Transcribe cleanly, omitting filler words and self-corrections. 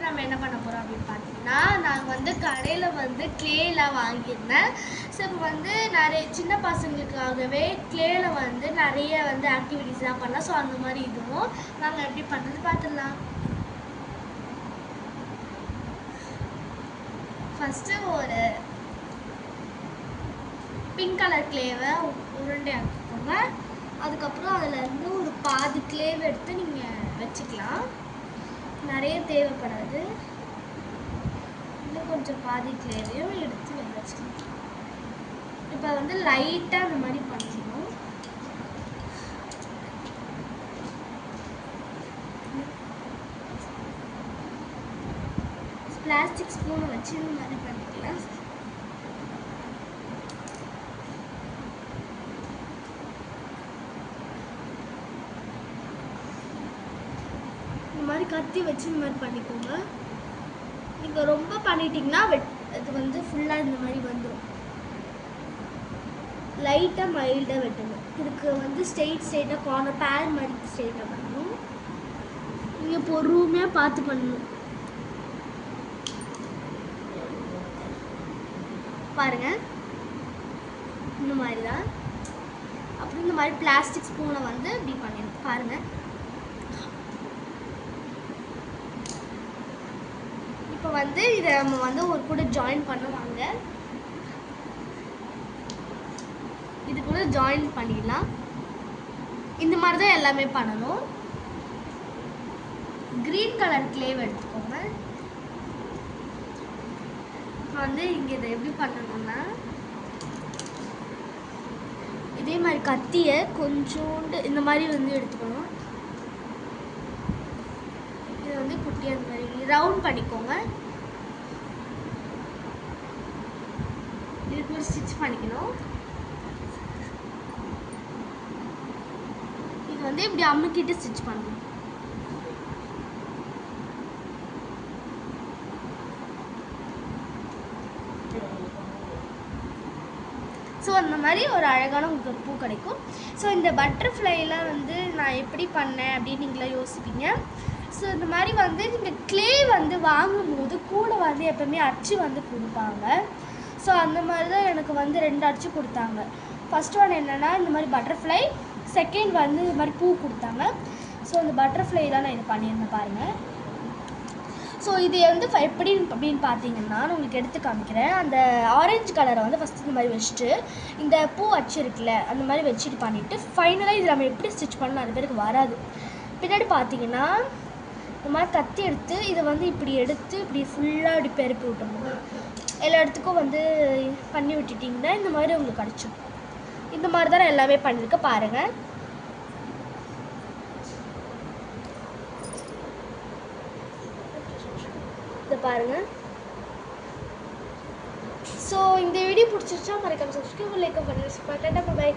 நம்ம என்ன பண்ண போகிறோம் அப்படின்னு பார்த்தீங்கன்னா, நாங்கள் வந்து கடையில் வந்து க்ளேலாம் வாங்கியிருந்தேன். ஸோ இப்போ வந்து நிறைய சின்ன பசங்களுக்காகவே க்ளேல வந்து நிறைய வந்து ஆக்டிவிட்டீஸ்லாம் பண்ணலாம். ஸோ அந்த மாதிரி இதுவும் நாங்கள் எப்படி பண்ணுறது பார்த்துடலாம். ஃபஸ்ட்டு ஒரு பிங்க் கலர் க்ளேவை உருண்டையாக்கிக்கோங்க. அதுக்கப்புறம் அதிலேருந்து ஒரு பாதி க்ளேவை எடுத்து நீங்கள் வச்சுக்கலாம். நிறைய தேவைப்படாது. இன்னும் கொஞ்சம் பாதி க்ளேவையும் எடுத்து வச்சுக்கலாம். இப்போ வந்து லைட்டாக அந்த மாதிரி பண்ணிக்கணும். பிளாஸ்டிக் ஸ்பூனை வச்சு இந்த மாதிரி பண்ணிக்கலாம். இந்த மாதிரி கத்தி வச்சு இந்த மாதிரி பண்ணிக்கோங்க. நீங்கள் ரொம்ப பண்ணிட்டீங்கன்னா அது வந்து ஃபுல்லாக இந்த மாதிரி வந்துடும். லைட்டாக மைல்டாக வெட்டணும். இதுக்கு வந்து ஸ்ட்ரெயிட்டாக கார்னர் பேன் மாதிரி ஸ்ட்ரெயிட்டாக பண்ணணும். நீங்கள் பொறுமையாக பார்த்து பண்ணணும். பாருங்கள், இந்த மாதிரி தான். அப்புறம் இந்த மாதிரி பிளாஸ்டிக் ஸ்பூனை வந்து இப்படி பண்ணிடணும். பாருங்கள், இப்போ வந்து இதை நம்ம வந்து ஒரு கூட ஜாயின் பண்ணுவாங்க. இது கூட ஜாயின் பண்ணிடலாம். இந்த மாதிரி தான் எல்லாமே பண்ணணும். கிரீன் கலர் க்ளேவ் எடுத்துக்கோங்க. இப்போ வந்து இங்கே இதை எப்படி பண்ணணும்னா, இதே மாதிரி கத்தியை கொஞ்சோண்டு இந்த மாதிரி வந்து எடுத்துக்கணும். இதை வந்து குட்டியாக இந்த மாதிரி ரவுண்ட் பண்ணிக்கோங்க. இதுக்கு ஒரு ஸ்டிச் பண்ணிக்கணும். இது வந்து இப்படி அமுக்கிட்டு ஸ்டிச் பண்ணணும். ஸோ அந்த மாதிரி ஒரு அழகான உங்களுக்கு ஒரு பூ கிடைக்கும். ஸோ இந்த பட்டர்ஃப்ளைலாம் வந்து நான் எப்படி பண்ணேன் அப்படின்னு நீங்களே யோசிப்பீங்க. ஸோ இந்த மாதிரி வந்து நீங்கள் க்ளே வந்து வாங்கும்போது கூட வந்து எப்போவுமே அச்சு வந்து கொடுப்பாங்க. ஸோ அந்த மாதிரி தான் எனக்கு வந்து 2 அச்சு கொடுத்தாங்க. ஃபஸ்ட் ஒன் என்னென்னா இந்த மாதிரி பட்டர்ஃப்ளை, செகண்ட் வந்து இந்த மாதிரி பூ கொடுத்தாங்க. ஸோ இந்த பட்டர்ஃப்ளை தான் நான் இது பண்ணியிருந்தேன் பாருங்கள். ஸோ இது வந்து எப்படி அப்படின்னு பார்த்தீங்கன்னா, நான் உங்களுக்கு எடுத்து காமிக்கிறேன். அந்த ஆரஞ்சு கலரை வந்து ஃபஸ்ட்டு இந்த மாதிரி வச்சுட்டு இந்த பூ அச்சு இருக்குல்ல அந்த மாதிரி வச்சுட்டு பண்ணிவிட்டு ஃபைனலாக இது நம்ம எப்படி ஸ்டிச் பண்ணணும் அது பேருக்கு வராது. பின்னாடி பார்த்தீங்கன்னா இந்த மாதிரி கத்தி எடுத்து இதை வந்து இப்படி எடுத்து இப்படி ஃபுல்லாக இப்படி பெருப்பி விட்டணும். எல்லா இடத்துக்கும் வந்து பண்ணி விட்டுட்டிங்கன்னா இந்த மாதிரி உங்களுக்கு கிடச்சிடும். இந்த மாதிரி தான் எல்லாமே பண்ணியிருக்க பாருங்கள். இதை பாருங்கள். ஸோ இந்த வீடியோ பிடிச்சிருச்சா மறக்காம சப்ஸ்கிரைப் லைக் பண்ணுங்க. பை.